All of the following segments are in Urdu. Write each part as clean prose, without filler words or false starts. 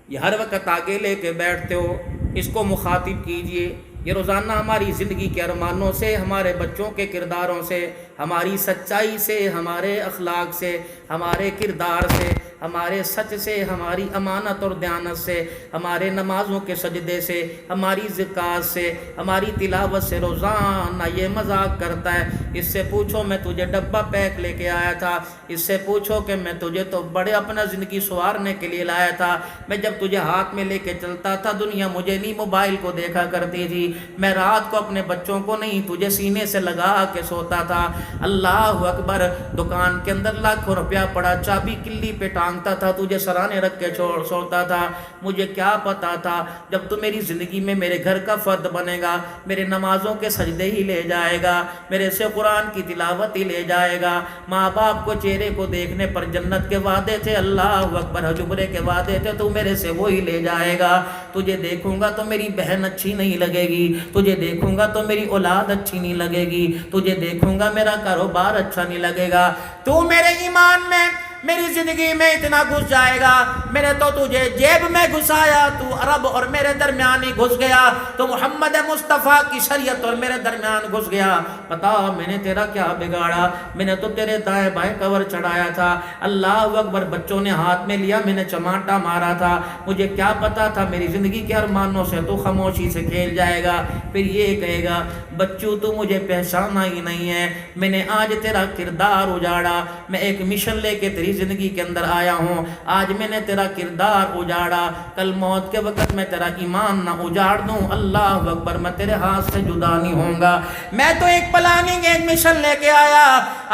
یہ ہر وقت آگے لے کے بیٹھتے ہو، اس کو مخاطب کیجئے۔ یہ روزانہ ہماری زندگی کے ارمانوں سے، ہمارے بچوں کے کرداروں سے، ہماری سچائی سے، ہمارے اخلاق سے، ہمارے کردار سے، ہمارے سچ سے، ہماری امانت اور دیانت سے، ہمارے نمازوں کے سجدے سے، ہماری زکوٰۃ سے، ہماری تلاوت سے روزانہ یہ مذاق کرتا ہے۔ اس سے پوچھو میں تجھے ڈبہ پیک لے کے آیا تھا، اس سے پوچھو کہ میں تجھے تو بڑے اپنا زندگی سنوارنے کے لیے لایا تھا، میں جب تجھے ہاتھ میں لے کے چلتا تھا دنیا مجھے نہیں موبائل کو دیکھا کرتی تھی، میں رات کو اپنے بچوں کو نہیں تجھے سینے سے لگا کے سوتا تھا۔ اللہ اکبر، دکان کے اندر لاکھوں روپیہ پڑا، چابی کلی پہ ٹانگتا تھا، تجھے سرانے رکھ کے سوتا تھا۔ مجھے کیا پتا تھا جب تو میری زندگی میں میرے گھر کا فرد بنے گا، میرے نمازوں کے سجدے ہی لے جائے گا، میرے سے قرآن کی تلاوت ہی لے جائے گا، ماں باپ کو چہرے کو دیکھنے پر جنت کے وعدے تھے، اللہ اکبر، حجبرے کے وعدے تھے، تو میرے سے وہی لے جائے گا۔ تجھے دیکھوں گا تو میری بہن اچھی نہیں لگے گی، تجھے دیکھوں گا تو میری اولاد اچھی نہیں لگے گی، تجھے دیکھوں گا میرا کاروبار اچھا نہیں لگے گا۔ تو میرے ایمان میں، میری زندگی میں اتنا گھس جائے گا، میں نے تو تجھے جیب میں گھسایا، تو عرب اور میرے درمیان ہی گھس گیا، تو محمد مصطفیٰ کی شریعت اور میرے درمیان گھس گیا۔ بتا میں نے تیرا کیا بگاڑا؟ میں نے تو تیرے دائیں بائیں کور چڑھایا تھا، اللہ اکبر، بچوں نے ہاتھ میں لیا، میں نے چماٹا مارا تھا، مجھے کیا پتا تھا میری زندگی کے ارمانوں سے تو خاموشی سے کھیل جائے گا، پھر یہ کہے گا بچوں تو مجھے پہچانا ہی نہیں ہے، میں نے آج تیرا کردار اجاڑا، میں ایک مشن لے کے تیری زندگی کے اندر آیا ہوں، آج میں نے تیرا کردار اجاڑا، کل موت کے وقت میں تیرا ایمان نہ اجاڑ دوں، اللہ اکبر، میں تیرے ہاتھ سے جدا نہیں ہوں گا۔ میں تو ایک پلاننگ، ایک مشن لے کے آیا،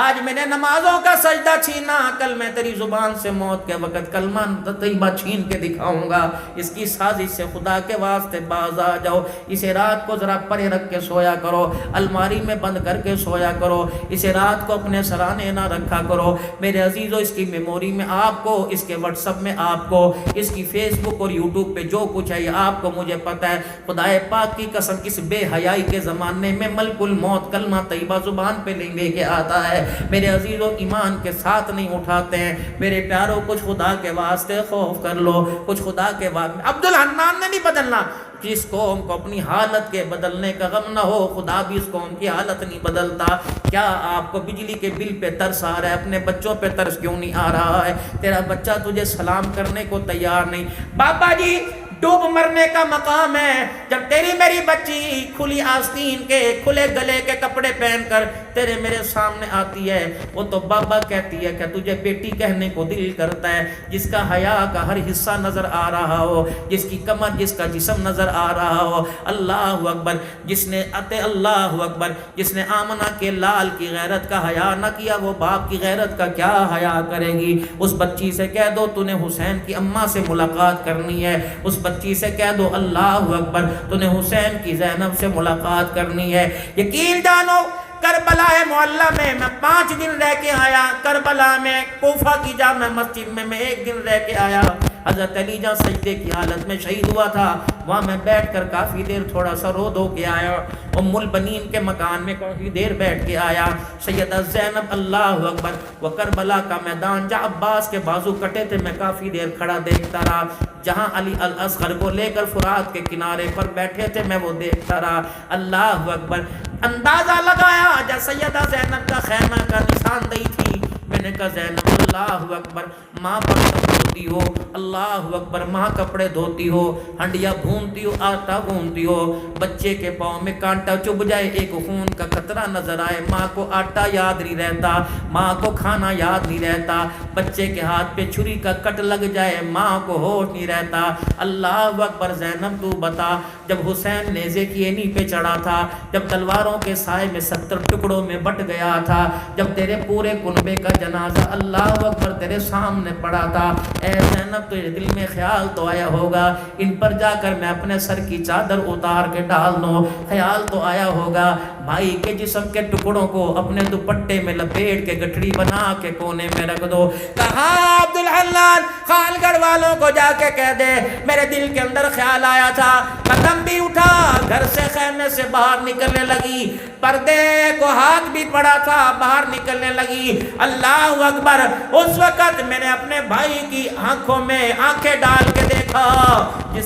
آج میں نے نمازوں کا سجدہ چھینا، کل میں تیری زبان سے موت کے وقت کلمہ طیبہ چھین کے دکھاؤں گا۔ اس کی سازش سے خدا کے واسطے باز آ جاؤ، اسے رات کو ذرا پرے رکھ کے سویا کرو، الماری میں بند کر کے سویا کرو، اسے رات کو اپنے سرانے نہ رکھا کرو میرے عزیزو۔ اس کی میموری میں آپ کو، اس کے واٹس ایپ میں آپ کو، اس کی فیس بک اور یوٹیوب پہ جو کچھ ہے یہ آپ کو مجھے پتہ ہے، خدا پاک کی قسم اس بے حیائی کے زمانے میں ملک الموت کلمہ طیبہ زبان پہ لے کے آتا ہے، میرے عزیزو ایمان کے ساتھ نہیں اٹھاتے ہیں۔ میرے پیاروں، کچھ خدا کے واسطے خوف کر لو، کچھ خدا کے واسطے۔ عبدالحنان نے نہیں بدلنا، جس قوم کو اپنی حالت کے بدلنے کا غم نہ ہو، خدا بھی اس قوم کی حالت نہیں بدلتا۔ کیا آپ کو بجلی کے بل پہ ترس آ رہا ہے؟ اپنے بچوں پہ ترس کیوں نہیں آ رہا ہے؟ تیرا بچہ تجھے سلام کرنے کو تیار نہیں۔ بابا جی، ڈوب مرنے کا مقام ہے جب تیری میری بچی کھلی آستین کے، کھلے گلے کے کپڑے پہن کر تیرے میرے سامنے آتی ہے، وہ تو بابا کہتی ہے کہ تجھے بیٹی کہنے کو دل کرتا ہے، جس کا حیا کا ہر حصہ نظر آ رہا ہو، جس کی کمر، جس کا جسم نظر آ رہا ہو، اللہ اکبر، جس نے اللہ اکبر، جس نے آمنہ کے لال کی غیرت کا حیا نہ کیا، وہ باپ کی غیرت کا کیا حیا کرے گی؟ اس بچی سے کہہ دو تو نے حسین کی اماں سے ملاقات کرنی ہے، اس بچی سے کہہ دو اللہ اکبر تو نے حسین کی زینب سے ملاقات کرنی ہے۔ یقین جانو، کربلا معلیٰ میں 5 دن رہ کے آیا، کربلا میں کوفہ کی جامع مسجد میں 1 دن رہ کے آیا، حضرت علی جان سجدے کی حالت میں شہید ہوا تھا، وہاں میں بیٹھ کر کافی دیر تھوڑا سا رو دھو کے آیا، ام البنین کے مکان میں کافی دیر بیٹھ کے آیا، سیدہ زینب، اللہ اکبر، وہ کربلا کا میدان جہاں عباس کے بازو کٹے تھے، میں کافی دیر کھڑا دیکھتا رہا، جہاں علی الاصغر کو لے کر فرات کے کنارے پر بیٹھے تھے میں وہ دیکھتا رہا، اللہ اکبر۔ اندازہ لگایا جب سیدہ زینب کا خیمہ کا نشاندہی تھی، میں نے کہا زینب، اللہ اکبر، ماں برتن دھوتی ہو، اللہ اکبر، ماں کپڑے دھوتی ہو، ہنڈیا بھونتی ہو، آٹا بھونتی ہو، بچے کے پاؤں میں کانٹا چبھ جائے، ایک خون کا قطرہ نظر آئے، ماں کو آٹا یاد نہیں رہتا، ماں کو کھانا یاد نہیں رہتا، بچے کے ہاتھ پہ چھری کا کٹ لگ جائے، ماں کو ہوش نہیں رہتا، اللہ اکبر۔ زینب تو بتا، جب حسین نیزے کی اینی پہ چڑھا تھا، جب تلواروں کے سائے میں 70 ٹکڑوں میں بٹ گیا تھا، جب تیرے پورے کنبے کا جنازہ اللہ اکبر تیرے سامنے پڑا تھا، اے زینب تجھے دل میں خیال تو آیا ہوگا ان پر جا کر میں اپنے سر کی چادر اتار کے ڈال دوں، خیال تو آیا ہوگا بھائی کے جسم کے ٹکڑوں کو اپنے دوپٹے میں لپیٹ کے گٹھڑی بنا کے کونے میں رکھ دو۔ کہا عبدالحنان، خان گڑھ والوں کو جا کے کہہ دے میرے دل کے اندر خیال آیا تھا، قدم بھی اٹھا، گھر سے خیمے سے باہر نکلنے لگی، پردے کو ہاتھ بھی پڑا تھا، باہر نکلنے لگی، اللہ اکبر۔ اس وقت میں نے اپنے بھائی کی آنکھوں میں آنکھیں ڈال کے دیکھا،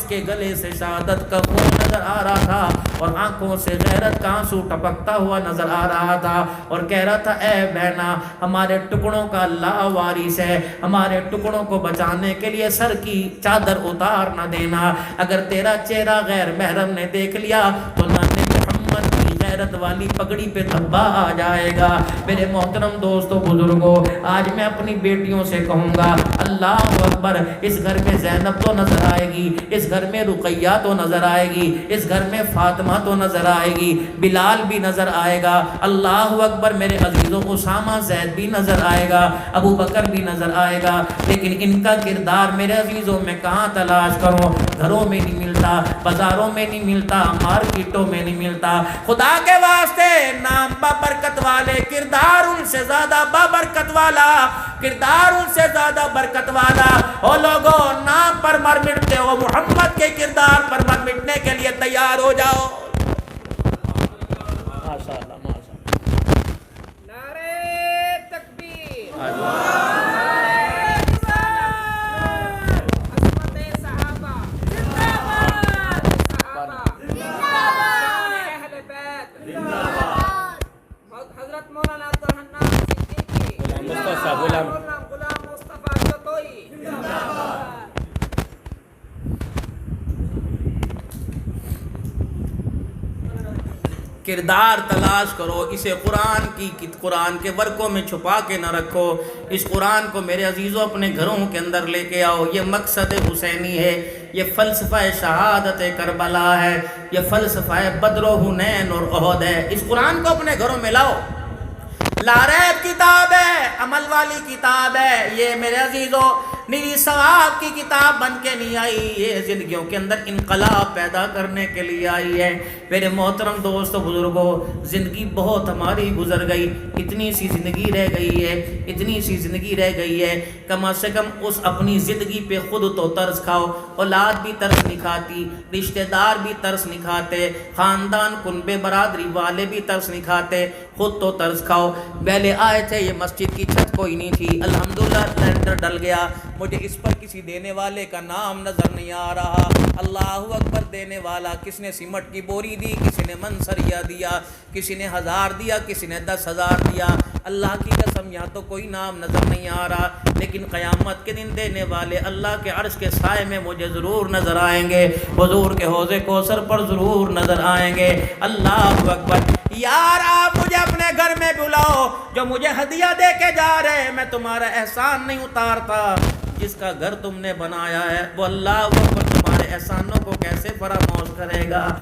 کے گلے سے شہادت کا خون نظر آ رہا تھا اور آنکھوں سے غیرت کا آنسو ٹپکتا ہوا نظر آ رہا تھا اور کہہ رہا تھا اے بہنا ہمارے ٹکڑوں کا اللہ وارث ہے، ہمارے ٹکڑوں کو بچانے کے لیے سر کی چادر اتار نہ دینا، اگر تیرا چہرہ غیر محرم نے دیکھ لیا تو نانے محمد کی غیرت والی پگڑی پہ دھبا آ جائے گا۔ میرے محترم دوستو بزرگوں، آج میں اپنی بیٹیوں سے کہوں گا اللہ اکبر، اس گھر میں زینب تو نظر آئے گی، اس گھر میں رقیہ تو نظر آئے گی، اس گھر میں فاطمہ تو نظر آئے گی، بلال بھی نظر آئے گا، اللہ اکبر میرے عزیزوں اسامہ زید بھی نظر آئے گا، ابو بکر بھی نظر آئے گا، لیکن ان کا کردار میرے عزیزوں میں کہاں تلاش کروں؟ گھروں میں نہیں ملتا، بازاروں میں نہیں ملتا، مارکیٹوں میں نہیں ملتا۔ خدا کے واسطے نام بابرکت والے، کردار ان سے زیادہ بابرکت والا، کردار ان سے زیادہ برکت والا، او لوگوں نام پر مر مٹتے ہو، محمد کے کردار پر مر مٹنے کے لیے تیار ہو جاؤ۔ ماشاءاللہ ماشاءاللہ، نعرہ تکبیر، حضرت مولانا عبدالحنان صدیقی، غلام مصطفیٰ چتوئی، کردار تلاش کرو، اسے قرآن کے ورقوں میں چھپا کے نہ رکھو، اس قرآن کو میرے عزیزوں اپنے گھروں کے اندر لے کے آؤ۔ یہ مقصد حسینی ہے، یہ فلسفہ شہادت کربلا ہے، یہ فلسفہ بدر و حنین اور احد ہے۔ اس قرآن کو اپنے گھروں میں لاؤ، لا ریب کتاب ہے، عمل والی کتاب ہے، یہ میرے عزیزوں نیری ثواب کی کتاب بن کے نہیں آئی، یہ زندگیوں کے اندر انقلاب پیدا کرنے کے لیے آئی ہے۔ میرے محترم دوستو بزرگوں، زندگی بہت ہماری گزر گئی، اتنی سی زندگی رہ گئی ہے، اتنی سی زندگی رہ گئی ہے، کم از کم اس اپنی زندگی پہ خود تو ترس کھاؤ۔ اولاد بھی ترس نہیں کھاتی، رشتہ دار بھی ترس نہیں کھاتے، خاندان کنبے برادری والے بھی ترس نہیں کھاتے، خود تو ترس کھاؤ۔ پہلے آئے تھے، یہ مسجد کی چھت کوئی نہیں تھی، الحمدللہ لینٹر ڈل گیا، مجھے اس پر کسی دینے والے کا نام نظر نہیں آ رہا، اللہ اکبر، دینے والا کس نے سیمٹ کی بوری دی، کسی نے منسریہ دیا، کسی نے 1000 دیا، کسی نے 10,000 دیا، اللہ کی قسم یہاں تو کوئی نام نظر نہیں آ رہا، لیکن قیامت کے دن دینے والے اللہ کے عرش کے سائے میں مجھے ضرور نظر آئیں گے، حضور کے حوض کوثر پر ضرور نظر آئیں گے۔ اللہ اکبر، یار آپ مجھے اپنے گھر میں بلاؤ، جو مجھے ہدیہ دے کے جا رہے ہیں، میں تمہارا احسان نہیں اتارتا، جس کا گھر تم نے بنایا ہے وہ اللہ وہ تمہارے احسانوں کو کیسے فراموش کرے گا۔